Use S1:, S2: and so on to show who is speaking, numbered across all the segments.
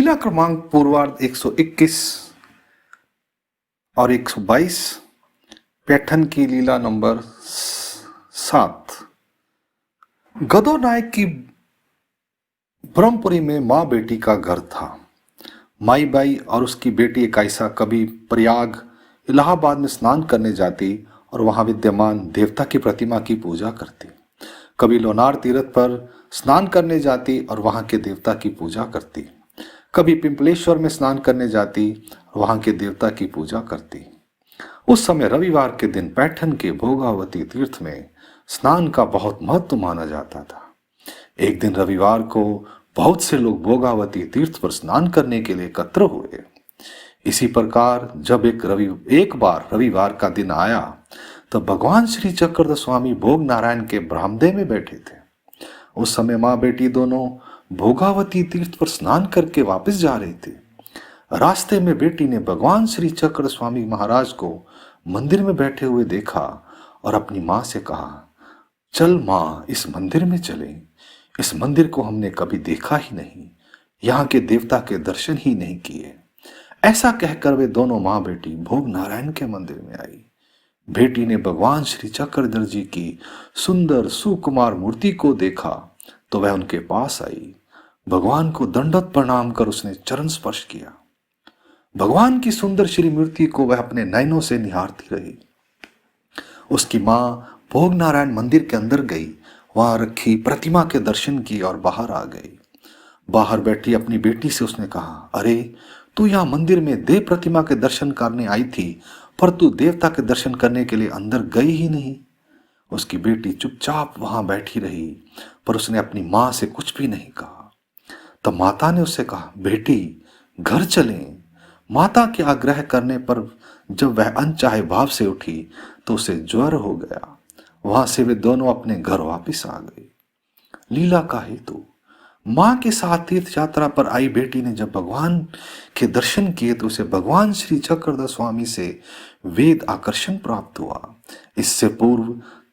S1: लीला क्रमांक पूर्वार्ध 121 और 122। पैठन की लीला नंबर 7। गदो नायक की ब्रह्मपुरी में माँ बेटी का घर था। माई बाई और उसकी बेटी कायसा कभी प्रयाग इलाहाबाद में स्नान करने जाती और वहां विद्यमान देवता की प्रतिमा की पूजा करती। कभी लोनार तीर्थ पर स्नान करने जाती और वहां के देवता की पूजा करती। कभी पिंपलेश्वर में स्नान करने जाती और वहां के देवता की पूजा करती। उस समय रविवार के दिन पैठन के भोगावती तीर्थ में स्नान का बहुत महत्व माना जाता था। एक दिन रविवार को बहुत से लोग भोगावती तीर्थ पर स्नान करने के लिए एकत्र हुए। इसी प्रकार जब एक बार रविवार का दिन आया तब भगवान श्री चक्रधर स्वामी भोग नारायण के ब्राह्मदे में बैठे थे। उस समय माँ बेटी दोनों भोगावती तीर्थ पर स्नान करके वापस जा रहे थे। रास्ते में बेटी ने भगवान श्री चक्रधर स्वामी महाराज को मंदिर में बैठे हुए देखा और अपनी माँ से कहा, चल माँ, इस मंदिर में चलें। इस मंदिर को हमने कभी देखा ही नहीं, यहाँ के देवता के दर्शन ही नहीं किए। ऐसा कहकर वे दोनों माँ बेटी भोग नारायण के मंदिर में आई। बेटी ने भगवान श्री चक्रधर जी की सुंदर सुकुमार मूर्ति को देखा तो वह उनके पास आई। भगवान को दंडवत प्रणाम कर उसने चरण स्पर्श किया। भगवान की सुंदर श्री मूर्ति को वह अपने नयनों से निहारती रही। उसकी माँ भोग नारायण मंदिर के अंदर गई, वहां रखी प्रतिमा के दर्शन किए और बाहर आ गई। बाहर बैठी अपनी बेटी से उसने कहा, अरे तू यहाँ मंदिर में देव प्रतिमा के दर्शन करने आई थी, पर तू देवता के दर्शन करने के लिए अंदर गई ही नहीं। उसकी बेटी चुपचाप वहां बैठी रही, पर उसने अपनी माँ से कुछ भी नहीं कहा। तब माता ने उससे कहा, बेटी घर चलें। माता के आग्रह करने पर जब वह अनचाहे भाव से उठी तो उसे ज्वर हो गया। वहां से वे दोनों अपने घर वापस आ गए। लीला का हेतु, मां के साथ तीर्थ यात्रा पर आई बेटी ने जब भगवान के दर्शन किए तो उसे भगवान श्री चक्रधर स्वामी से वेद आकर्षण प्राप्त हुआ।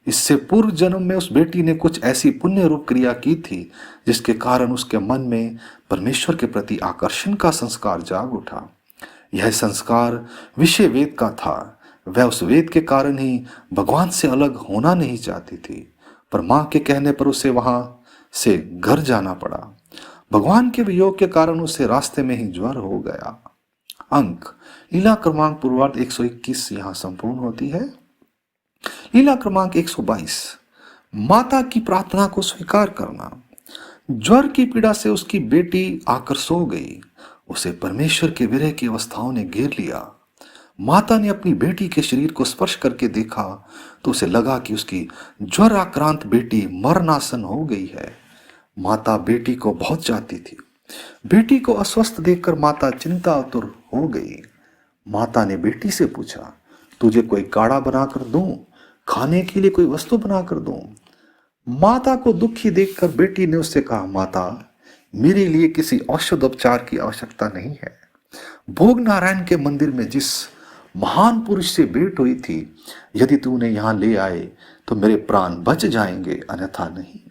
S1: इससे पूर्व जन्म में उस बेटी ने कुछ ऐसी पुण्य रूप क्रिया की थी जिसके कारण उसके मन में परमेश्वर के प्रति आकर्षण का संस्कार जाग उठा। यह संस्कार विषय वेद का था। वह उस वेद के कारण ही भगवान से अलग होना नहीं चाहती थी, पर मां के कहने पर उसे वहां से घर जाना पड़ा। भगवान के वियोग के कारण उसे रास्ते में ही ज्वर हो गया। अंक लीला क्रमांक पूर्वार्ध 121 यहाँ संपूर्ण होती है। लीला क्रमांक 122, माता की प्रार्थना को स्वीकार करना। ज्वर की पीड़ा से उसकी बेटी आकर सो गई। उसे परमेश्वर के विरह की अवस्थाओं ने घेर लिया। माता ने अपनी बेटी के शरीर को स्पर्श करके देखा तो उसे लगा कि उसकी ज्वर आक्रांत बेटी मरणासन हो गई है। माता बेटी को बहुत चाहती थी। बेटी को अस्वस्थ देखकर माता चिंतातुर हो गई। माता ने बेटी से पूछा, तुझे कोई काढ़ा बनाकर दूं? खाने के लिए कोई वस्तु बनाकर दूं? माता को दुखी देखकर बेटी ने उससे कहा, माता, मेरे लिए किसी औषधोपचार की आवश्यकता नहीं है। भोग नारायण के मंदिर में जिस महान पुरुष से भेंट हुई थी, यदि तू उन्हें यहां ले आए तो मेरे प्राण बच जाएंगे, अन्यथा नहीं।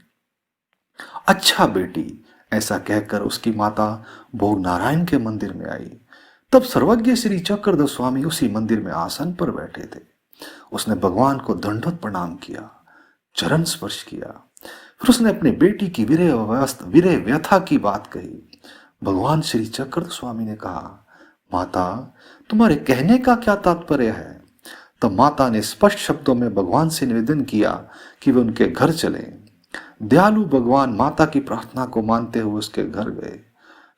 S1: अच्छा बेटी, ऐसा कहकर उसकी माता भोग नारायण के मंदिर में आई। तब सर्वज्ञ श्री चक्रधर स्वामी उसी मंदिर में आसन पर बैठे थे। उसने भगवान को दंडवत प्रणाम किया, चरण स्पर्श किया। फिर उसने अपनी बेटी की विरह व्यथा की बात कही। भगवान श्री चक्रधर स्वामी ने कहा, माता, तुम्हारे कहने का क्या तात्पर्य है? तब माता ने स्पष्ट शब्दों में भगवान से निवेदन किया कि वे उनके घर चलें। दयालु भगवान माता की प्रार्थना को मानते हुए उसके घर गए।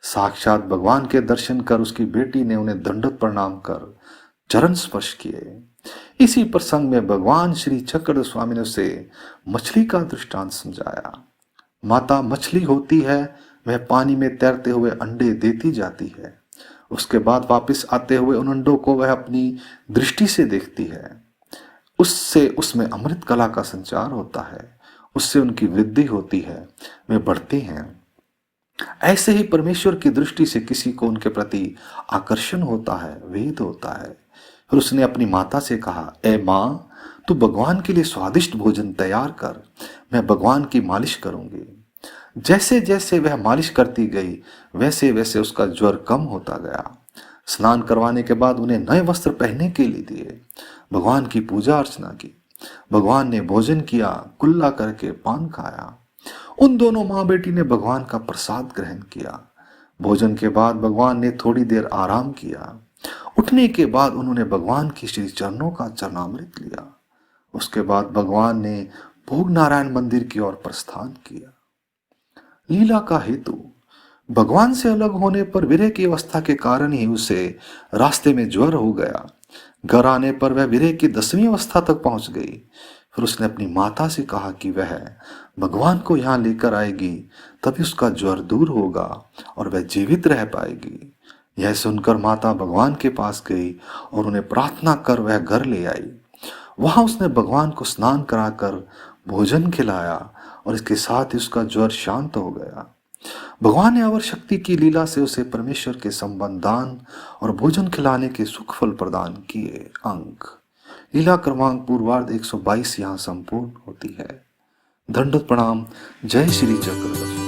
S1: साक्षात भगवान के दर्शन कर उसकी बेटी ने उन्हें दंडवत प्रणाम कर चरण स्पर्श किए। इसी प्रसंग में भगवान श्री चक्रधर स्वामी ने उसे मछली का दृष्टांत समझाया। माता मछली होती है, वह पानी में तैरते हुए अंडे देती जाती है। उसके बाद वापस आते हुए उन अंडों को वह अपनी दृष्टि से देखती है। उससे उसमें अमृत कला का संचार होता है, उससे उनकी वृद्धि होती है, वे बढ़ते हैं। ऐसे ही परमेश्वर की दृष्टि से किसी को उनके प्रति आकर्षण होता है, वेद होता है। फिर उसने अपनी माता से कहा, ए माँ, तू भगवान के लिए स्वादिष्ट भोजन तैयार कर, मैं भगवान की मालिश करूंगी। जैसे जैसे वह मालिश करती गई वैसे वैसे उसका ज्वर कम होता गया। स्नान करवाने के बाद उन्हें नए वस्त्र पहनने के लिए दिए। भगवान की पूजा अर्चना की। भगवान ने भोजन किया, कुल्ला करके पान खाया। उन दोनों माँ बेटी ने भगवान का प्रसाद ग्रहण किया। भोजन के बाद भगवान ने थोड़ी देर आराम किया। उठने के बाद उन्होंने भगवान की श्री चरणों का चरणामृत लिया। उसके बाद भगवान ने भोग नारायण मंदिर की ओर प्रस्थान किया। लीला का हेतु। भगवान से अलग होने पर विरह की अवस्था के कारण ही उसे रास्ते में ज्वर हो गया। घर आने पर वह विरह की 10वीं अवस्था तक पहुंच गई। फिर उसने अपनी माता से कहा कि वह भगवान को यहाँ लेकर आएगी, तभी उसका ज्वर दूर होगा और वह जीवित रह पाएगी। यह सुनकर माता भगवान के पास गई और उन्हें प्रार्थना कर वह घर ले आई। वहां उसने भगवान को स्नान कराकर भोजन खिलाया और इसके साथ ही उसका ज्वर शांत हो गया। भगवान ने अवर शक्ति की लीला से उसे परमेश्वर के संबंध दान और भोजन खिलाने के सुख फल प्रदान किए। अंक लीला क्रमांक पूर्वार्ध 122 यहाँ संपूर्ण होती है। दंडवत प्रणाम। जय श्री चक्रवर्ती।